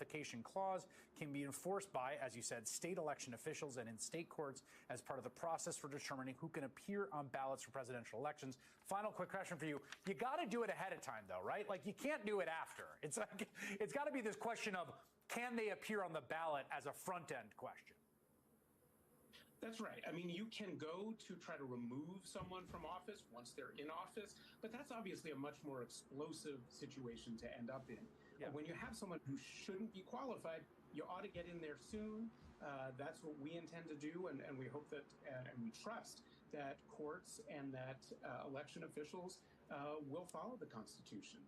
application clause can be enforced by, as you said, state election officials and in state courts as part of the process for determining who can appear on ballots for presidential elections. Final quick question for you. You got to do it ahead of time, though, right? Like, you can't do it after. It's like, it's got to be this question of, can they appear on the ballot as a front-end question? That's right. I mean, you can go to try to remove someone from office once they're in office, but that's obviously a much more explosive situation to end up in. Yeah. When you have someone who shouldn't be qualified, you ought to get in there soon. That's what we intend to do, and we hope that, and we trust that courts and that election officials will follow the Constitution.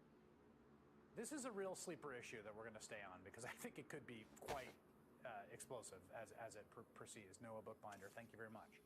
This is a real sleeper issue that we're going to stay on because I think it could be quite explosive as it proceeds. Noah Bookbinder, thank you very much.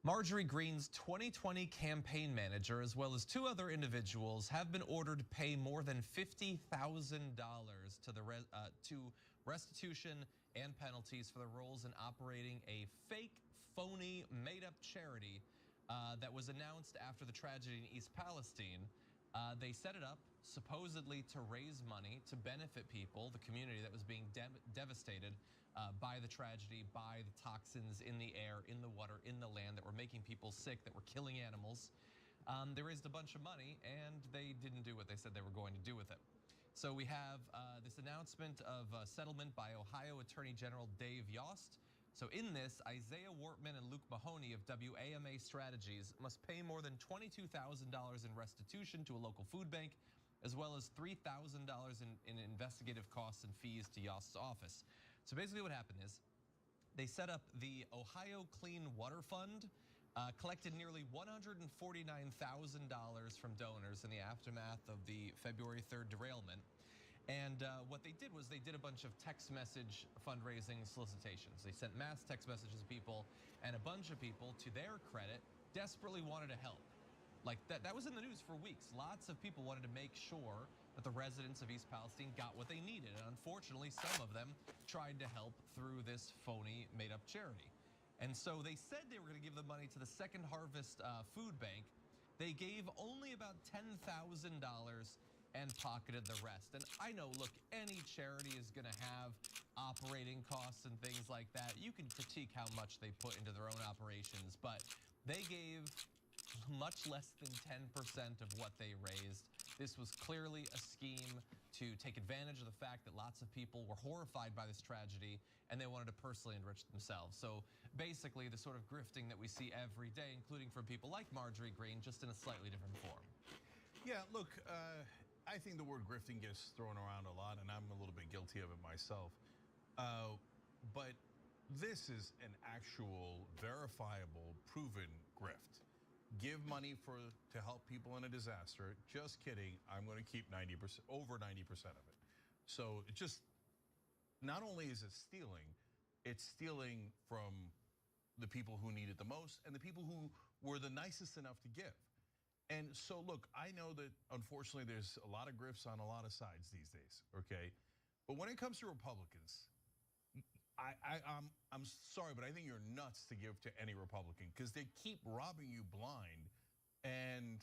Marjorie Greene's 2020 campaign manager, as well as 2 other individuals, have been ordered to pay more than $50,000 to restitution and penalties for their roles in operating a fake, phony, made-up charity that was announced after the tragedy in East Palestine. They set it up supposedly to raise money to benefit people, the community that was being devastated by the tragedy, by the toxins in the air, in the water, in the land that were making people sick, that were killing animals. They raised a bunch of money and they didn't do what they said they were going to do with it. So we have this announcement of settlement by Ohio Attorney General Dave Yost. So in this, Isaiah Wortman and Luke Mahoney of WAMA Strategies must pay more than $22,000 in restitution to a local food bank, as well as $3,000 in investigative costs and fees to Yost's office. So basically what happened is they set up the Ohio Clean Water Fund, collected nearly $149,000 from donors in the aftermath of the February 3rd derailment. And what they did was they did a bunch of text message fundraising solicitations. They sent mass text messages to people, and a bunch of people, to their credit, desperately wanted to help. Like that was in the news for weeks. Lots of people wanted to make sure that the residents of East Palestine got what they needed. And unfortunately, some of them tried to help through this phony made-up charity. And so they said they were going to give the money to the Second Harvest Food Bank. They gave only about $10,000 and pocketed the rest. And I know, look, any charity is going to have operating costs and things like that. You can critique how much they put into their own operations, but they gave much less than 10% of what they raised. This was clearly a scheme to take advantage of the fact that lots of people were horrified by this tragedy and they wanted to personally enrich themselves. So basically the sort of grifting that we see every day, including from people like Marjorie Greene, just in a slightly different form. Yeah, look, I think the word grifting gets thrown around a lot, and I'm a little bit guilty of it myself. But this is an actual, verifiable, proven grift. Give money to help people in a disaster. Just kidding. I'm going to keep over 90% of it. So it just, not only is it stealing, it's stealing from the people who need it the most and the people who were the nicest enough to give. And so, look, I know that unfortunately there's a lot of grifts on a lot of sides these days, okay? But when it comes to Republicans, I'm sorry, but I think you're nuts to give to any Republican because they keep robbing you blind. And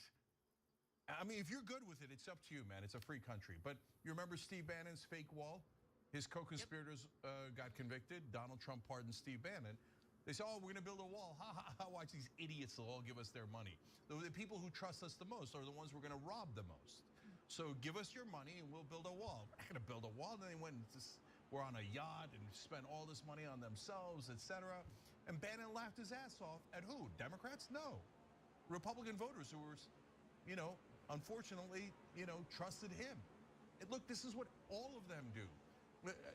I mean, if you're good with it, it's up to you, man. It's a free country. But you remember Steve Bannon's fake wall? His co-conspirators got convicted. Donald Trump pardoned Steve Bannon. They said, oh, we're going to build a wall. Ha, ha, ha, watch these idiots. They'll all give us their money. The people who trust us the most are the ones we're going to rob the most. So give us your money and we'll build a wall. We're not going to build a wall. Then they went and were on a yacht and spent all this money on themselves, etc. And Bannon laughed his ass off at who? Democrats? No. Republican voters who were, unfortunately, trusted him. And look, this is what all of them do.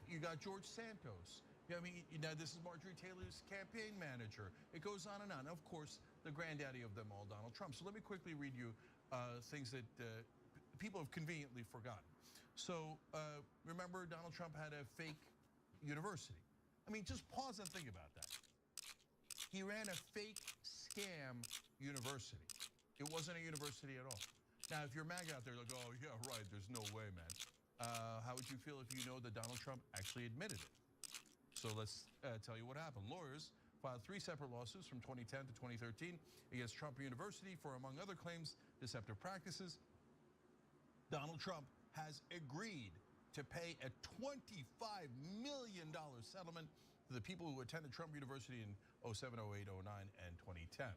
You got George Santos. I mean, this is Marjorie Taylor's campaign manager. It goes on and on. Of course, the granddaddy of them all, Donald Trump. So let me quickly read you things that people have conveniently forgotten. So remember, Donald Trump had a fake university. I mean, just pause and think about that. He ran a fake scam university. It wasn't a university at all. Now, if you're MAGA out there, like, oh, yeah, right, there's no way, man. How would you feel if you know that Donald Trump actually admitted it? So let's tell you what happened. Lawyers filed 3 separate lawsuits from 2010 to 2013 against Trump University for, among other claims, deceptive practices. Donald Trump has agreed to pay a $25 million settlement to the people who attended Trump University in 07, 08, 09, and 2010.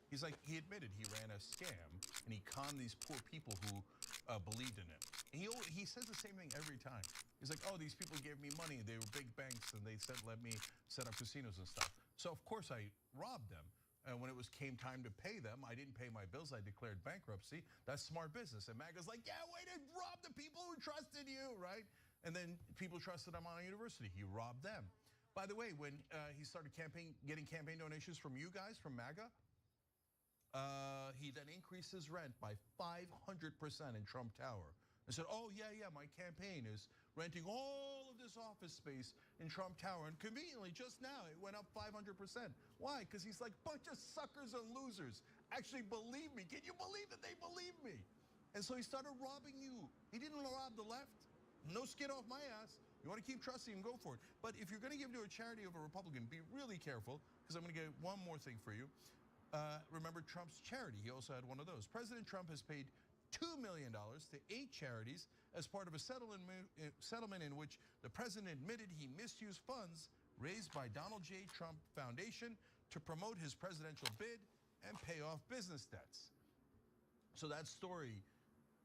He's like, he admitted he ran a scam and he conned these poor people who believed in him. And he says the same thing every time. He's like, oh, these people gave me money. They were big banks and they let me set up casinos and stuff. So of course I robbed them. And when it came time to pay them, I didn't pay my bills. I declared bankruptcy. That's smart business. And MAGA's like, yeah, way to rob the people who trusted you, right? And then people trusted him on a university. He robbed them. By the way, when he started getting campaign donations from you guys, from MAGA, he then increased his rent by 500% in Trump Tower. and said, oh, yeah, my campaign is renting all of this office space in Trump Tower. And conveniently, just now, it went up 500%. Why? Because he's like, bunch of suckers and losers actually believe me. Can you believe that they believe me? And so he started robbing you. He didn't rob the left. No skin off my ass. You want to keep trusting him, go for it. But if you're going to give to a charity of a Republican, be really careful, because I'm going to get one more thing for you. Remember Trump's charity. He also had one of those. President Trump has paid $2 million to 8 charities as part of a settlement in which the president admitted he misused funds raised by Donald J. Trump Foundation to promote his presidential bid and pay off business debts. So that story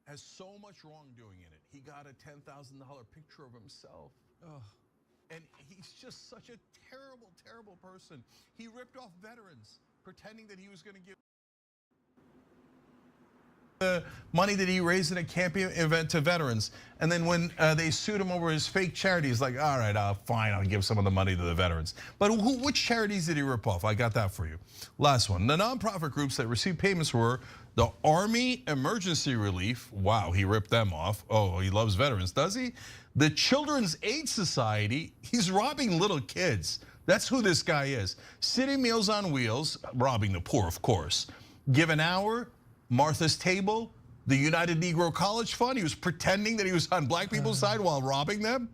has so much wrongdoing in it. He got a $10,000 picture of himself. Ugh. And he's just such a terrible, terrible person. He ripped off veterans, pretending that he was going to give the money that he raised in a campaign event to veterans. And then when they sued him over his fake charity, he's like, all right, fine, I'll give some of the money to the veterans. But which charities did he rip off? I got that for you. Last one. The nonprofit groups that received payments were the Army Emergency Relief. Wow, he ripped them off. Oh, he loves veterans, does he? The Children's Aid Society. He's robbing little kids. That's who this guy is. City Meals on Wheels, robbing the poor, of course. Give an Hour, Martha's Table, the United Negro College Fund. He was pretending that he was on black people's side while robbing them.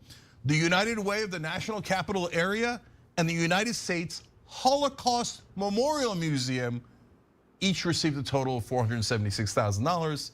The United Way of the National Capital Area and the United States Holocaust Memorial Museum each received a total of $476,000.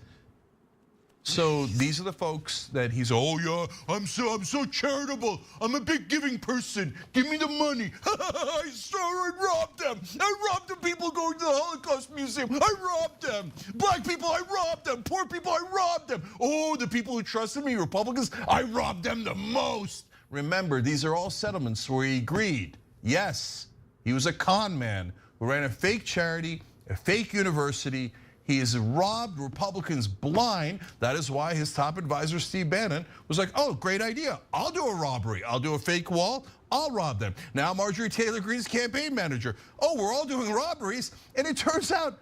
So these are the folks that he's, oh yeah, I'm so charitable. I'm a big giving person. Give me the money. I robbed them. I robbed the people going to the Holocaust Museum. I robbed them. Black people, I robbed them. Poor people, I robbed them. Oh, the people who trusted me, Republicans, I robbed them the most. Remember, these are all settlements where he agreed. Yes, he was a con man who ran a fake charity, a fake university. He has robbed Republicans blind. That is why his top advisor, Steve Bannon, was like, oh, great idea. I'll do a robbery. I'll do a fake wall. I'll rob them. Now Marjorie Taylor Greene's campaign manager. Oh, we're all doing robberies. And it turns out,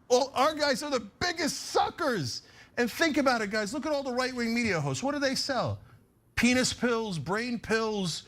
well, our guys are the biggest suckers. And think about it, guys. Look at all the right-wing media hosts. What do they sell? Penis pills, brain pills,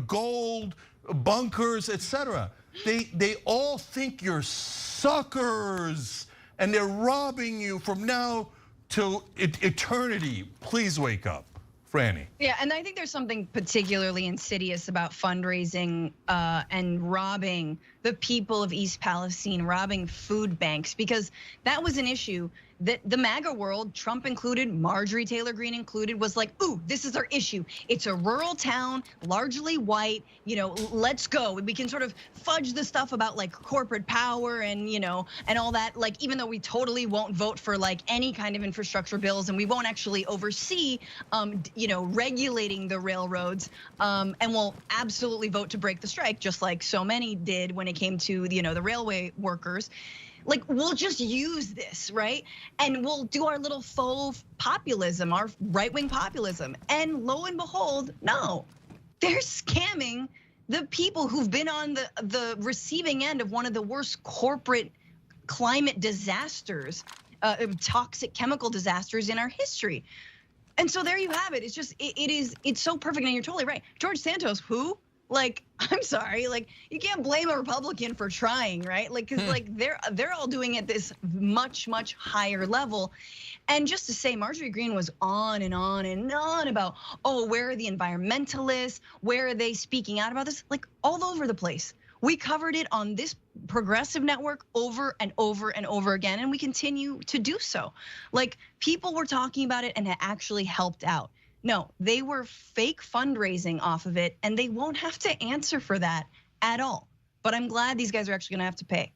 gold, bunkers, etc. They all think you're suckers, and they're robbing you from now to eternity. Please wake up. Franny. Yeah, and I think there's something particularly insidious about fundraising and robbing the people of East Palestine, robbing food banks, because that was an issue that the MAGA world, Trump included, Marjorie Taylor Greene included, was like, ooh, this is our issue. It's a rural town, largely white, let's go. We can sort of fudge the stuff about like corporate power and and all that, like even though we totally won't vote for like any kind of infrastructure bills and we won't actually oversee regulating the railroads, and we'll absolutely vote to break the strike, just like so many did when it came to the railway workers. Like, we'll just use this, right? And we'll do our little faux populism, our right-wing populism. And lo and behold, no, they're scamming the people who've been on the receiving end of one of the worst corporate climate disasters, toxic chemical disasters in our history. And so there you have it. It's just, it's so perfect, and you're totally right. George Santos, who? Like, I'm sorry, like you can't blame a Republican for trying, right? Like, cause like they're all doing it this much higher level. And just to say, Marjorie Greene was on and on and on about, oh, where are the environmentalists? Where are they speaking out about this? Like all over the place. We covered it on this progressive network over and over and over again, and we continue to do so. Like people were talking about it and it actually helped out. No, they were fake fundraising off of it, and they won't have to answer for that at all. But I'm glad these guys are actually gonna have to pay.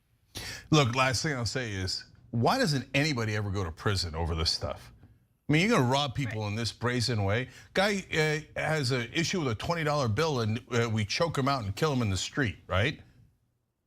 Look, last thing I'll say is, why doesn't anybody ever go to prison over this stuff? I mean, you're gonna rob people in this brazen way. Guy has an issue with a $20 bill and we choke him out and kill him in the street, right?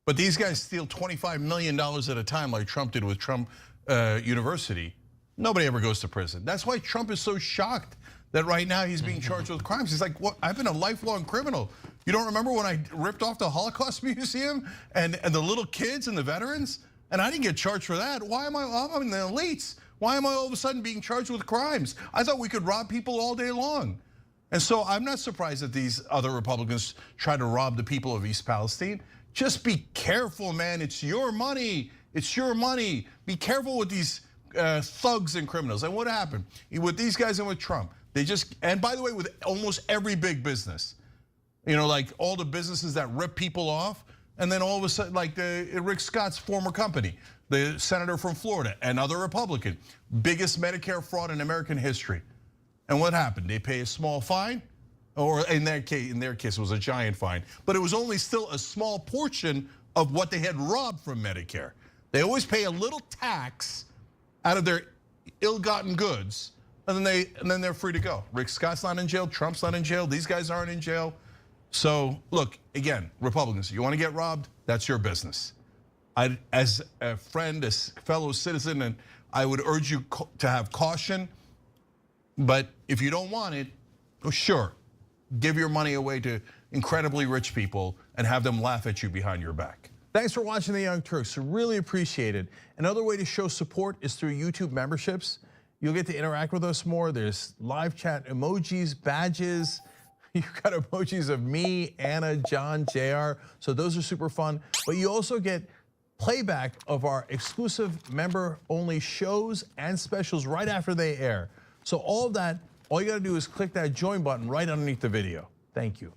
But these guys steal $25 million at a time like Trump did with Trump University. Nobody ever goes to prison. That's why Trump is so shocked that right now he's being charged with crimes. He's like, what? I've been a lifelong criminal. You don't remember when I ripped off the Holocaust Museum and the little kids and the veterans? And I didn't get charged for that. Why am I'm in the elites? Why am I all of a sudden being charged with crimes? I thought we could rob people all day long. And so I'm not surprised that these other Republicans try to rob the people of East Palestine. Just be careful, man. It's your money. It's your money. Be careful with these thugs and criminals. And what happened with these guys and with Trump? They just, and by the way, with almost every big business, you know, like all the businesses that rip people off, and then all of a sudden, like Rick Scott's former company, the senator from Florida, another Republican, biggest Medicare fraud in American history. And what happened? They pay a small fine, or in their case, it was a giant fine, but it was only still a small portion of what they had robbed from Medicare. They always pay a little tax out of their ill-gotten goods, and then they're free to go. Rick Scott's not in jail, Trump's not in jail, these guys aren't in jail. So look, again, Republicans, you want to get robbed? That's your business. As a friend, as a fellow citizen, and I would urge you to have caution. But if you don't want it, well, sure, give your money away to incredibly rich people and have them laugh at you behind your back. Thanks for watching The Young Turks, really appreciate it. Another way to show support is through YouTube memberships. You'll get to interact with us more. There's live chat emojis, badges. You've got emojis of me, Anna, John, JR. So those are super fun. But you also get playback of our exclusive member-only shows and specials right after they air. So all of that, all you gotta do is click that join button right underneath the video. Thank you.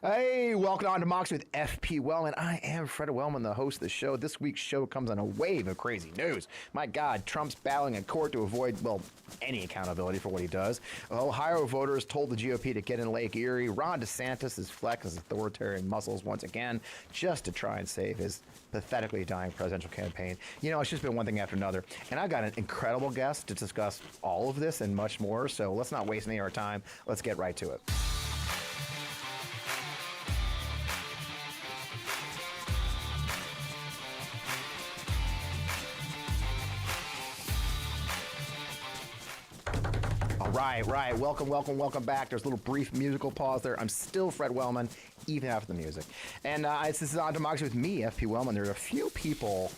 Hey, welcome on to Mox with FP Wellman. I am Fred Wellman, the host of the show. This week's show comes on a wave of crazy news. My God, Trump's battling in court to avoid, well, any accountability for what he does. Ohio voters told the GOP to get in Lake Erie. Ron DeSantis is flexing his authoritarian muscles once again just to try and save his pathetically dying presidential campaign. You know, it's just been one thing after another. And I got an incredible guest to discuss all of this and much more. So let's not waste any of our time. Let's get right to it. Right. Welcome back. There's a little brief musical pause there. I'm still Fred Wellman, even after the music. And this is On Democracy with me, FP Wellman. There's a few people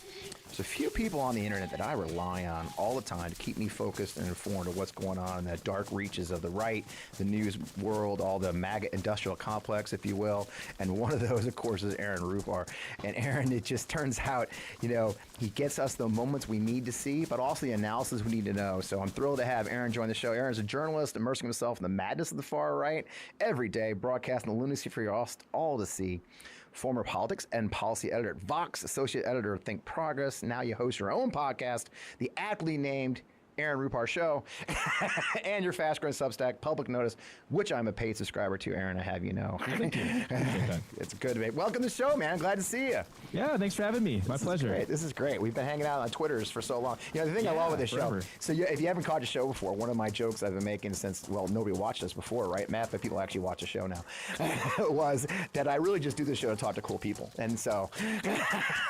on the internet that I rely on all the time to keep me focused and informed of what's going on in the dark reaches of the right, the news world, all the MAGA industrial complex, if you will. And one of those, of course, is Arent Rupar. And Arent, it just turns out, you know, he gets us the moments we need to see, but also the analysis we need to know. So I'm thrilled to have Arent join the show. Arent is a journalist immersing himself in the madness of the far right every day, broadcasting the lunacy for you all to see. Former politics and policy editor at Vox, associate editor of Think Progress. Now you host your own podcast, the aptly named Arent Rupar Show, and your fast-growing Substack, Public Notice, which I'm a paid subscriber to, Arent, I have you know. Thank you. It's good to be. Welcome to the show, man. Glad to see you. Yeah, thanks for having me. My pleasure. This is great. We've been hanging out on Twitters for so long. You know, the thing I love with this show, so if you haven't caught the show before, one of my jokes I've been making since, well, nobody watched us before, right, Matt? But people actually watch the show now, was that I really just do this show to talk to cool people. And so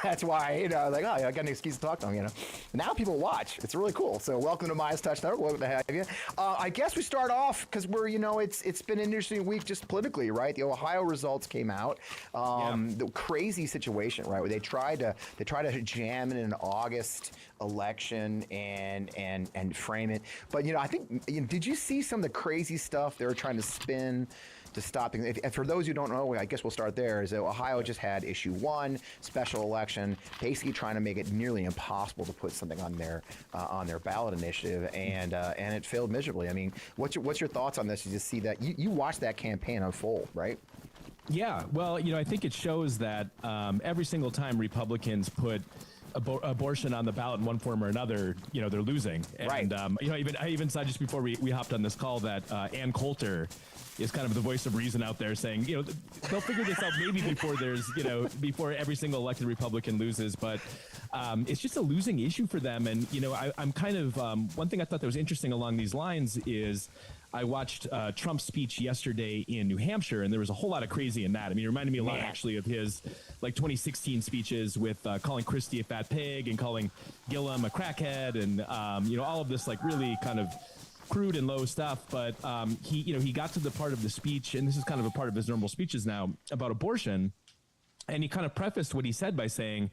that's why, you know, like, oh, I got an excuse to talk to them, you know. Now people watch. It's really cool. So welcome to Maya's Touch Network. Welcome to have you. I guess we start off because we're, you know, it's been an interesting week just politically, right? The Ohio results came out. The crazy situation, right, where they try to jam in an August election and frame it. But, you know, I think, you know, did you see some of the crazy stuff they were trying to spin to stop? And for those who don't know, I guess we'll start there, is that Ohio just had issue 1, special election, basically trying to make it nearly impossible to put something on their ballot initiative, and it failed miserably. I mean, what's your thoughts on this? You just see that you watched that campaign unfold, right? Yeah, well, you know, I think it shows that every single time Republicans put abortion on the ballot in one form or another, you know, they're losing. And, right. You know, I even saw just before we hopped on this call that Ann Coulter is kind of the voice of reason out there saying, you know, they'll figure this out maybe before there's, you know, before every single elected Republican loses. But it's just a losing issue for them. And, you know, I'm kind of, one thing I thought that was interesting along these lines is I watched Trump's speech yesterday in New Hampshire, and there was a whole lot of crazy in that. I mean, it reminded me a lot actually of his like 2016 speeches with calling Christie a fat pig and calling Gillum a crackhead, and you know, all of this like really kind of crude and low stuff. But he got to the part of the speech, and this is kind of a part of his normal speeches now, about abortion, and he kind of prefaced what he said by saying,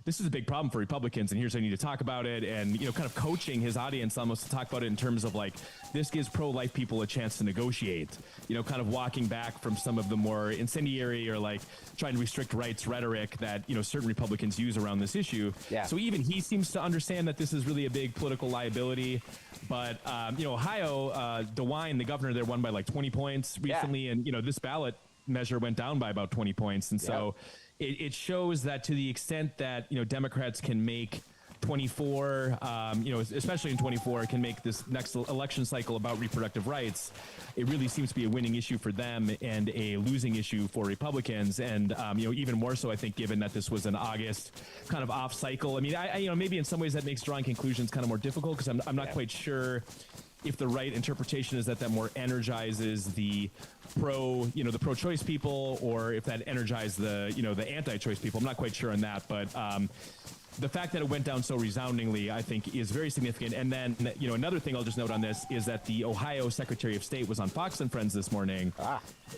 this is a big problem for Republicans, and here's how I need to talk about it, and, you know, kind of coaching his audience almost to talk about it in terms of like, this gives pro-life people a chance to negotiate, you know, kind of walking back from some of the more incendiary or like trying to restrict rights rhetoric that, you know, certain Republicans use around this issue. Yeah. So even he seems to understand that this is really a big political liability. But, you know, Ohio, DeWine, the governor there, won by like 20 points recently, and, you know, this ballot measure went down by about 20 points. And so it shows that to the extent that, you know, Democrats can make 24, you know, especially in 24, can make this next election cycle about reproductive rights, it really seems to be a winning issue for them and a losing issue for Republicans. And, you know, even more so, I think, given that this was an August kind of off cycle. I mean, I you know, maybe in some ways that makes drawing conclusions kind of more difficult, because I'm not quite sure if the right interpretation is that more energizes the pro-choice people, or if that energizes the, you know, the anti-choice people. I'm not quite sure on that, but the fact that it went down so resoundingly, I think, is very significant. And then, you know, another thing I'll just note on this is that the Ohio Secretary of State was on Fox and Friends this morning.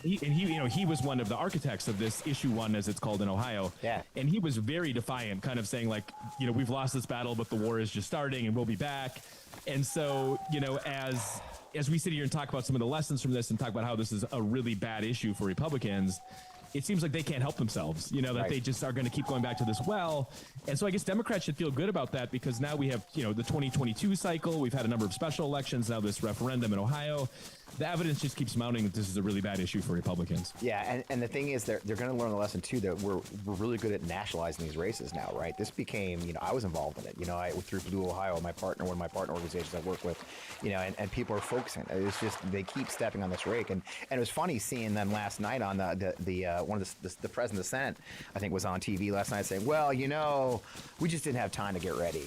He was one of the architects of this issue 1, as it's called in Ohio. Yeah. And he was very defiant, kind of saying like, you know, we've lost this battle, but the war is just starting and we'll be back. And so, you know, as we sit here and talk about some of the lessons from this and talk about how this is a really bad issue for Republicans, it seems like they can't help themselves, you know, that they just are going to keep going back to this well. And so I guess Democrats should feel good about that, because now we have, you know, the 2022 cycle. We've had a number of special elections, now this referendum in Ohio. the evidence just keeps mounting that this is a really bad issue for Republicans. Yeah, and the thing is, they're going to learn the lesson too that we're really good at nationalizing these races now, right? This became, I was involved in it. Through Blue Ohio, one of my partner organizations I work with, and people are focusing. It's just they keep stepping on this rake, and it was funny seeing them last night on one of the president of the Senate, I think, was on TV last night saying, well, we just didn't have time to get ready.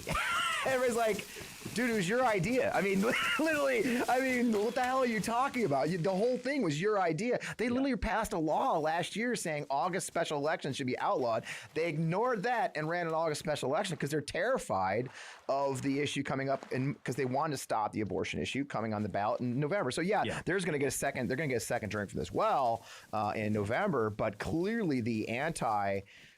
Everybody's like, dude, it was your idea. I mean, literally, what the hell are you talking about? The whole thing was your idea. They literally passed a law last year saying August special elections should be outlawed. They ignored that and ran an August special election because they're terrified of the issue coming up, because they wanted to stop the abortion issue coming on the ballot in November. So they're going to get a second drink for this in November, but clearly the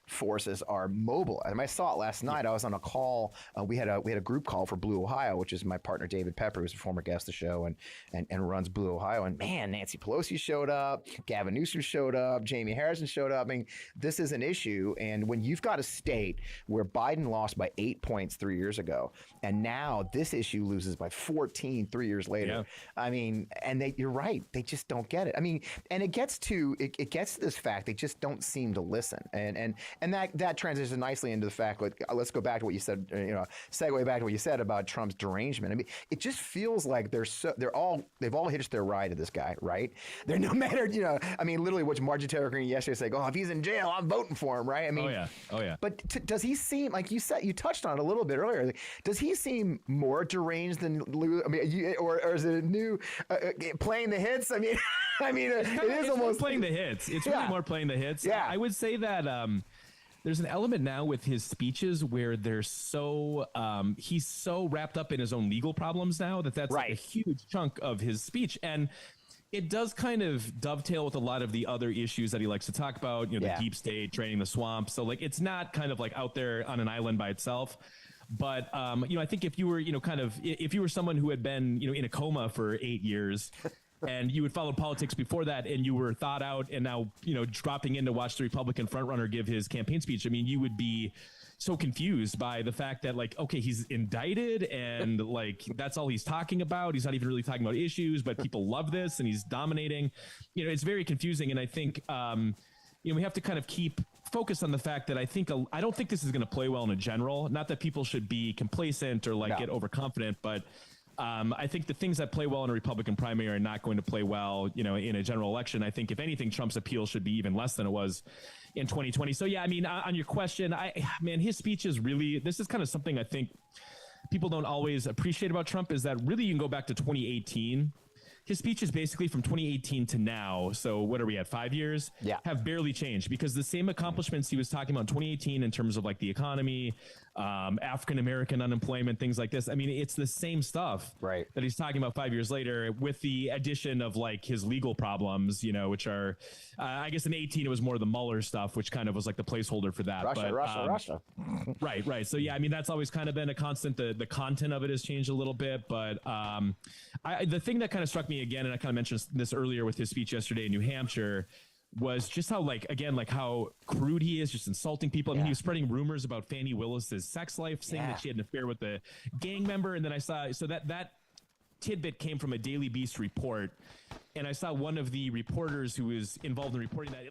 forces are mobile. And I saw it last night. I was on a call. We had a group call for Blue Ohio, which is my partner David Pepper, who's a former guest of the show and runs Blue Ohio. And man, Nancy Pelosi showed up, Gavin Newsom showed up, Jamie Harrison showed up. I mean, this is an issue. And when you've got a state where Biden lost by 8 points 3 years ago, and now this issue loses by 14 3 years later. I mean, and you're right. They just don't get it. I mean, and it gets to this fact. They just don't seem to listen. And that transitions nicely into the fact, let's go back to what you said, segue back to what you said about Trump's derangement. I mean, it just feels like they've all hitched their ride to this guy, right? They're no matter, literally what Marjorie Taylor Greene yesterday said, if he's in jail, I'm voting for him, right? I mean, oh yeah. But does he seem, like you said, you touched on it a little bit earlier, does he seem more deranged than Lou? I mean, or is it a new playing the hits? I mean, it is almost playing the hits. It's really more playing the hits. Yeah. I would say that there's an element now with his speeches where they're so he's so wrapped up in his own legal problems now that's like a huge chunk of his speech. And it does kind of dovetail with a lot of the other issues that he likes to talk about, the deep state, draining the swamp. So like, it's not kind of like out there on an island by itself. But, I think if you were, if you were someone who had been, in a coma for 8 years and you had followed politics before that and you were thawed out and now, dropping in to watch the Republican frontrunner give his campaign speech, I mean, you would be so confused by the fact that, like, okay, he's indicted and like that's all he's talking about. He's not even really talking about issues, but people love this and he's dominating. It's very confusing. And I think, we have to kind of keep focused on the fact that I don't think this is going to play well in a general. Not that people should be complacent or get overconfident, but I think the things that play well in a Republican primary are not going to play well, in a general election. I think if anything, Trump's appeal should be even less than it was in 2020. So yeah, I mean, on your question, his speech is really, this is kind of something I think people don't always appreciate about Trump, is that really you can go back to 2018. His speeches basically from 2018 to now, so what are we at, 5 years? Have barely changed, because the same accomplishments he was talking about in 2018 in terms of like the economy, African-American unemployment, things like this. I mean, it's the same stuff that he's talking about 5 years later, with the addition of like his legal problems, which are, I guess in 18 it was more the Mueller stuff, which kind of was like the placeholder for that. Russia. Right. So yeah, I mean, that's always kind of been a constant. The content of it has changed a little bit, but the thing that kind of struck me again, and I kind of mentioned this earlier with his speech yesterday in New Hampshire, was just how, like, again, like how crude he is, just insulting people. I mean, he was spreading rumors about Fannie Willis's sex life, saying that she had an affair with a gang member. And then I saw, so that tidbit came from a Daily Beast report. And I saw one of the reporters who was involved in reporting that.